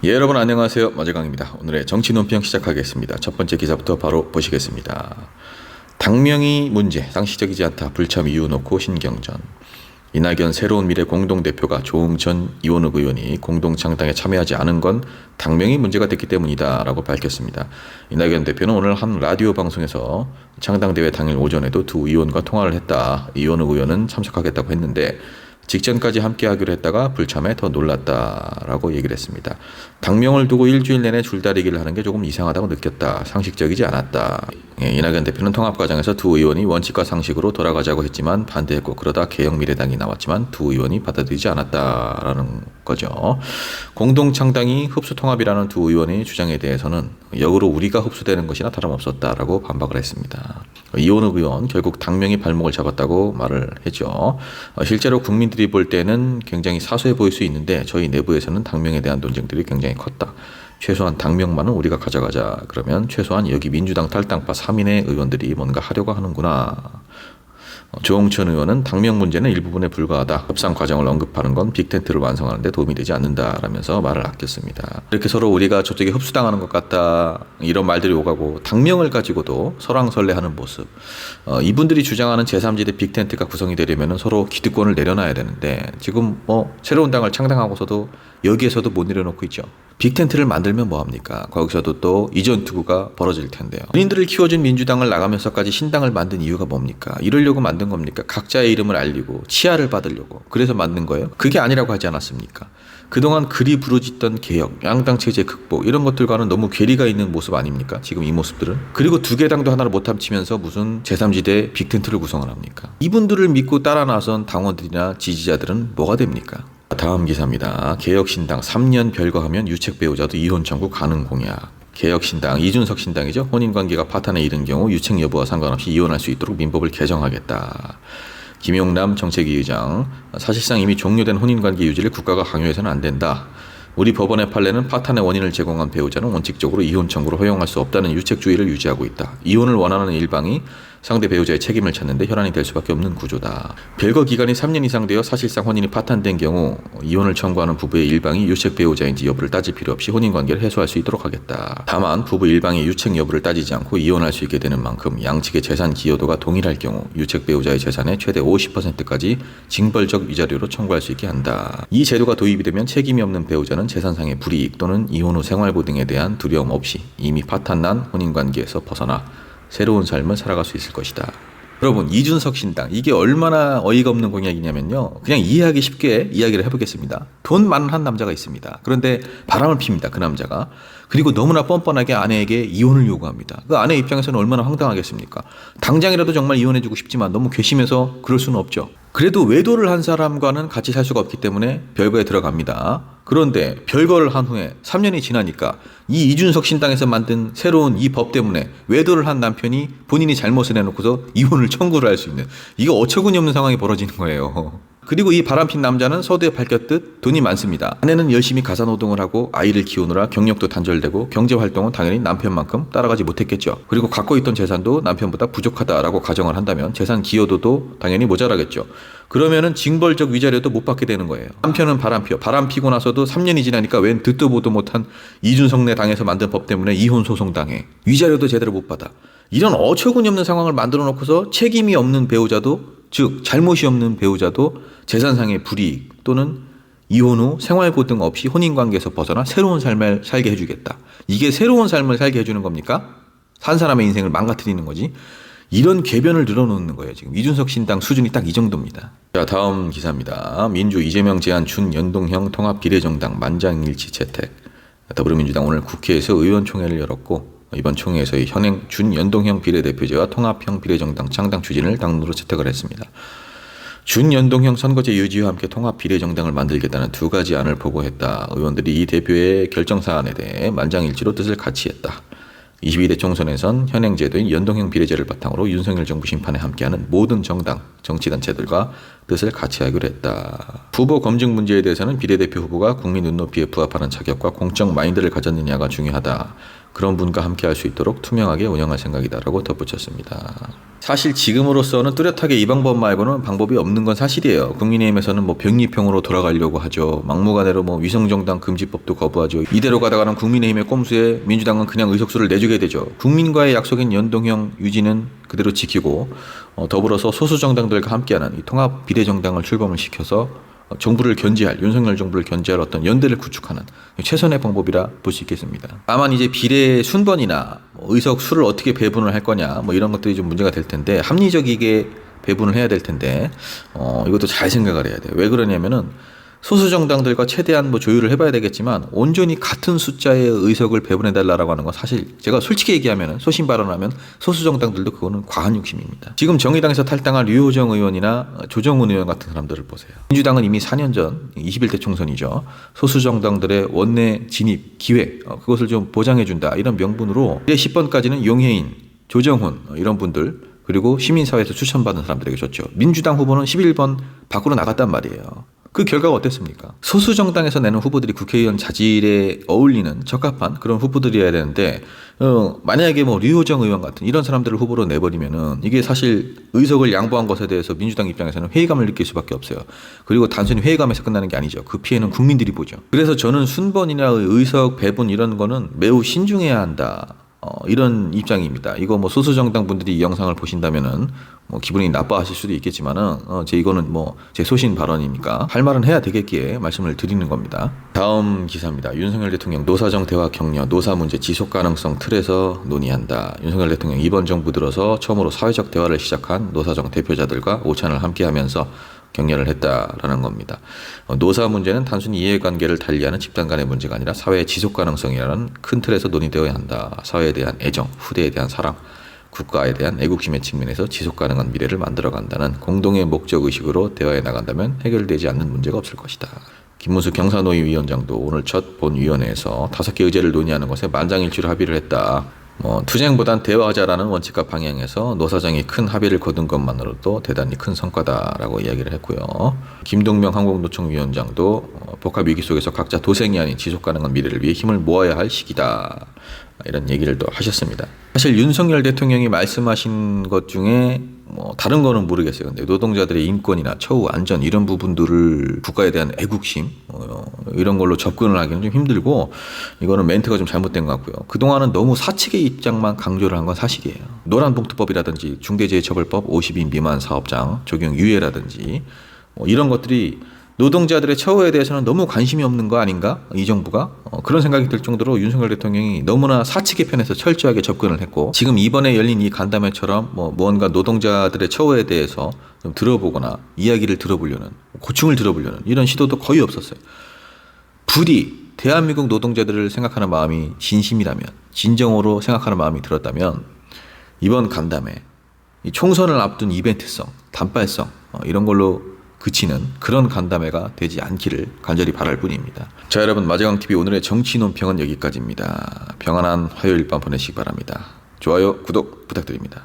예, 여러분 안녕하세요. 마재강입니다. 오늘의 정치 논평 시작하겠습니다. 첫 번째 기사부터 바로 보시겠습니다. 당명이 문제, 상식적이지 않다. 불참 이유 놓고 신경전. 이낙연 새로운 미래 공동대표가 조응천 이원욱 의원이 공동창당에 참여하지 않은 건 당명이 문제가 됐기 때문이다 라고 밝혔습니다. 이낙연 대표는 오늘 한 라디오 방송에서 창당대회 당일 오전에도 두 의원과 통화를 했다. 이원욱 의원은 참석하겠다고 했는데 직전까지 함께 하기로 했다가 불참해 더 놀랐다라고 얘기를 했습니다. 당명을 두고 일주일 내내 줄다리기를 하는 게 조금 이상하다고 느꼈다. 상식적이지 않았다. 이낙연 대표는 통합 과정에서 두 의원이 원칙과 상식으로 돌아가자고 했지만 반대했고 그러다 개혁미래당이 나왔지만 두 의원이 받아들이지 않았다라는 거죠. 공동창당이 흡수통합이라는 두 의원의 주장에 대해서는 역으로 우리가 흡수되는 것이나 다름없었다라고 반박을 했습니다. 이원욱 의원 결국 당명이 발목을 잡았다고 말을 했죠. 실제로 국민들이 볼 때는 굉장히 사소해 보일 수 있는데 저희 내부에서는 당명에 대한 논쟁들이 굉장히 컸다. 최소한 당명만은 우리가 가져가자. 그러면 최소한 여기 민주당 탈당파 3인의 의원들이 뭔가 하려고 하는구나. 조응천 의원은 당명 문제는 일부분에 불과하다. 협상 과정을 언급하는 건 빅텐트를 완성하는 데 도움이 되지 않는다라면서 말을 아꼈습니다. 이렇게 서로 우리가 저쪽에 흡수당하는 것 같다 이런 말들이 오가고 당명을 가지고도 설왕설래하는 모습. 이분들이 주장하는 제3지대 빅텐트가 구성이 되려면 서로 기득권을 내려놔야 되는데 지금 새로운 당을 창당하고서도 여기에서도 못 내려놓고 있죠. 빅텐트를 만들면 뭐합니까? 거기서도 또 이전 투구가 벌어질 텐데요. 본인들을 키워준 민주당을 나가면서까지 신당을 만든 이유가 뭡니까? 이러려고 만든 겁니까? 각자의 이름을 알리고 치하를 받으려고 그래서 만든 거예요? 그게 아니라고 하지 않았습니까? 그동안 그리 부르짖던 개혁, 양당 체제 극복 이런 것들과는 너무 괴리가 있는 모습 아닙니까? 지금 이 모습들은. 그리고 두 개 당도 하나를 못 합치면서 무슨 제3지대 빅텐트를 구성을 합니까? 이분들을 믿고 따라 나선 당원들이나 지지자들은 뭐가 됩니까? 다음 기사입니다. 개혁신당 3년 별거하면 유책 배우자도 이혼 청구 가능 공약. 개혁신당, 이준석 신당이죠. 혼인관계가 파탄에 이른 경우 유책 여부와 상관없이 이혼할 수 있도록 민법을 개정하겠다. 김용남 정책위 의장, 사실상 이미 종료된 혼인관계 유지를 국가가 강요해서는 안 된다. 우리 법원의 판례는 파탄의 원인을 제공한 배우자는 원칙적으로 이혼 청구를 허용할 수 없다는 유책주의를 유지하고 있다. 이혼을 원하는 일방이 상대 배우자의 책임을 찾는데 혈안이 될 수밖에 없는 구조다. 별거 기간이 3년 이상 되어 사실상 혼인이 파탄된 경우 이혼을 청구하는 부부의 일방이 유책 배우자인지 여부를 따질 필요 없이 혼인관계를 해소할 수 있도록 하겠다. 다만 부부 일방이 유책 여부를 따지지 않고 이혼할 수 있게 되는 만큼 양측의 재산 기여도가 동일할 경우 유책 배우자의 재산의 최대 50%까지 징벌적 위자료로 청구할 수 있게 한다. 이 제도가 도입이 되면 책임이 없는 배우자는 재산상의 불이익 또는 이혼 후 생활보 등에 대한 두려움 없이 이미 파탄난 혼인관계에서 벗어나 새로운 삶을 살아갈 수 있을 것이다. 여러분, 이준석 신당 이게 얼마나 어이가 없는 공약이냐면요. 그냥 이해하기 쉽게 이야기를 해보겠습니다. 돈 많은 한 남자가 있습니다. 그런데 바람을 핍니다. 그 남자가. 그리고 너무나 뻔뻔하게 아내에게 이혼을 요구합니다. 그 아내 입장에서는 얼마나 황당하겠습니까? 당장이라도 정말 이혼해주고 싶지만 너무 괘씸해서 그럴 수는 없죠. 그래도 외도를 한 사람과는 같이 살 수가 없기 때문에 별거에 들어갑니다. 그런데 별거를 한 후에 3년이 지나니까 이 이준석 신당에서 만든 새로운 이 법 때문에 외도를 한 남편이 본인이 잘못을 해놓고서 이혼을 청구를 할 수 있는, 이거 어처구니 없는 상황이 벌어지는 거예요. 그리고 이 바람핀 남자는 서두에 밝혔듯 돈이 많습니다. 아내는 열심히 가사노동을 하고 아이를 키우느라 경력도 단절되고 경제활동은 당연히 남편만큼 따라가지 못했겠죠. 그리고 갖고 있던 재산도 남편보다 부족하다라고 가정을 한다면 재산 기여도도 당연히 모자라겠죠. 그러면은 징벌적 위자료도 못 받게 되는 거예요. 남편은 바람 피고 나서도 3년이 지나니까 웬 듣도 보도 못한 이준석네 당에서 만든 법 때문에 이혼 소송 당해. 위자료도 제대로 못 받아. 이런 어처구니 없는 상황을 만들어 놓고서 책임이 없는 배우자도, 즉 잘못이 없는 배우자도 재산상의 불이익 또는 이혼 후 생활고 등 없이 혼인관계에서 벗어나 새로운 삶을 살게 해주겠다. 이게 새로운 삶을 살게 해주는 겁니까? 산 사람의 인생을 망가뜨리는 거지. 이런 궤변을 늘어놓는 거예요. 지금 이준석 신당 수준이 딱 이 정도입니다. 자, 다음 기사입니다. 민주 이재명 제안 준연동형 통합 비례정당 만장일치 채택. 더불어민주당 오늘 국회에서 의원총회를 열었고 이번 총회에서의 현행 준연동형 비례대표제와 통합형 비례정당 창당 추진을 당론으로 채택을 했습니다. 준연동형 선거제 유지와 함께 통합 비례정당을 만들겠다는 두 가지 안을 보고했다. 의원들이 이 대표의 결정사안에 대해 만장일치로 뜻을 같이 했다. 22대 총선에선 현행 제도인 연동형 비례제를 바탕으로 윤석열 정부 심판에 함께하는 모든 정당, 정치단체들과 뜻을 같이 하기로 했다. 후보 검증 문제에 대해서는 비례대표 후보가 국민 눈높이에 부합하는 자격과 공적 마인드를 가졌느냐가 중요하다. 그런 분과 함께 할 수 있도록 투명하게 운영할 생각이다라고 덧붙였습니다. 사실 지금으로서는 뚜렷하게 이 방법 말고는 방법이 없는 건 사실이에요. 국민의힘에서는 뭐 병립형으로 돌아가려고 하죠. 막무가내로 뭐 위성정당 금지법도 거부하죠. 이대로 가다가는 국민의힘의 꼼수에 민주당은 그냥 의석수를 내주게 되죠. 국민과의 약속인 연동형 유지는 그대로 지키고 더불어서 소수 정당들과 함께하는 이 통합 비례정당을 출범을 시켜서 정부를 견제할, 윤석열 정부를 견제할 어떤 연대를 구축하는 최선의 방법이라 볼 수 있겠습니다. 다만 이제 비례 순번이나 의석 수를 어떻게 배분을 할 거냐 뭐 이런 것들이 좀 문제가 될 텐데, 합리적이게 배분을 해야 될 텐데 이것도 잘 생각을 해야 돼요. 왜 그러냐면은 소수 정당들과 최대한 뭐 조율을 해봐야 되겠지만 온전히 같은 숫자의 의석을 배분해달라고 하는 건 사실 제가 솔직히 얘기하면 소신 발언하면 소수 정당들도 그거는 과한 욕심입니다. 지금 정의당에서 탈당한 류호정 의원이나 조정훈 의원 같은 사람들을 보세요. 민주당은 이미 4년 전 21대 총선이죠. 소수 정당들의 원내 진입 기회 그것을 좀 보장해준다 이런 명분으로 10번까지는 용해인, 조정훈 이런 분들 그리고 시민사회에서 추천받은 사람들에게 줬죠. 민주당 후보는 11번 밖으로 나갔단 말이에요. 그 결과가 어땠습니까? 소수 정당에서 내는 후보들이 국회의원 자질에 어울리는 적합한 그런 후보들이어야 되는데 만약에 뭐 류호정 의원 같은 이런 사람들을 후보로 내버리면은 이게 사실 의석을 양보한 것에 대해서 민주당 입장에서는 회의감을 느낄 수밖에 없어요. 그리고 단순히 회의감에서 끝나는 게 아니죠. 그 피해는 국민들이 보죠. 그래서 저는 순번이나 의석 배분 이런 거는 매우 신중해야 한다. 이런 입장입니다. 이거 뭐 소수 정당 분들이 이 영상을 보신다면은 뭐 기분이 나빠하실 수도 있겠지만은 이거는 뭐 제 소신 발언이니까 할 말은 해야 되겠기에 말씀을 드리는 겁니다. 다음 기사입니다. 윤석열 대통령 노사정 대화 격려, 노사 문제 지속 가능성 틀에서 논의한다. 윤석열 대통령 이번 정부 들어서 처음으로 사회적 대화를 시작한 노사정 대표자들과 오찬을 함께하면서 격려를 했다라는 겁니다. 노사 문제는 단순히 이해관계를 달리하는 집단 간의 문제가 아니라 사회의 지속 가능성이라는 큰 틀에서 논의되어야 한다. 사회에 대한 애정, 후대에 대한 사랑, 국가에 대한 애국심의 측면에서 지속 가능한 미래를 만들어간다는 공동의 목적의식으로 대화해 나간다면 해결되지 않는 문제가 없을 것이다. 김문수 경사노위 위원장도 오늘 첫 본위원회에서 5개 의제를 논의하는 것에 만장일치로 합의를 했다. 투쟁보단 대화하자라는 원칙과 방향에서 노사정이 큰 합의를 거둔 것만으로도 대단히 큰 성과다라고 이야기를 했고요. 김동명 한국노총 위원장도 복합 위기 속에서 각자 도생이 아닌 지속 가능한 미래를 위해 힘을 모아야 할 시기다. 이런 얘기를 또 하셨습니다. 사실 윤석열 대통령이 말씀하신 것 중에 다른 거는 모르겠어요. 근데 노동자들의 인권이나 처우, 안전 이런 부분들을 국가에 대한 애국심 이런 걸로 접근을 하기는 좀 힘들고 이거는 멘트가 좀 잘못된 것 같고요. 그동안은 너무 사측의 입장만 강조를 한 건 사실이에요. 노란봉투법이라든지 중대재해처벌법 50인 미만 사업장 적용 유예라든지 이런 것들이 노동자들의 처우에 대해서는 너무 관심이 없는 거 아닌가? 이 정부가? 그런 생각이 들 정도로 윤석열 대통령이 너무나 사측의 편에서 철저하게 접근을 했고 지금 이번에 열린 이 간담회처럼 무언가 노동자들의 처우에 대해서 좀 들어보거나 이야기를 들어보려는 고충을 들어보려는 이런 시도도 거의 없었어요. 부디 대한민국 노동자들을 생각하는 마음이 진심이라면 진정으로 생각하는 마음이 들었다면 이번 간담회 이 총선을 앞둔 이벤트성, 단발성 이런 걸로 그치는 그런 간담회가 되지 않기를 간절히 바랄 뿐입니다. 자, 여러분, 마제강TV 오늘의 정치 논평은 여기까지입니다. 평안한 화요일 밤 보내시기 바랍니다. 좋아요, 구독 부탁드립니다.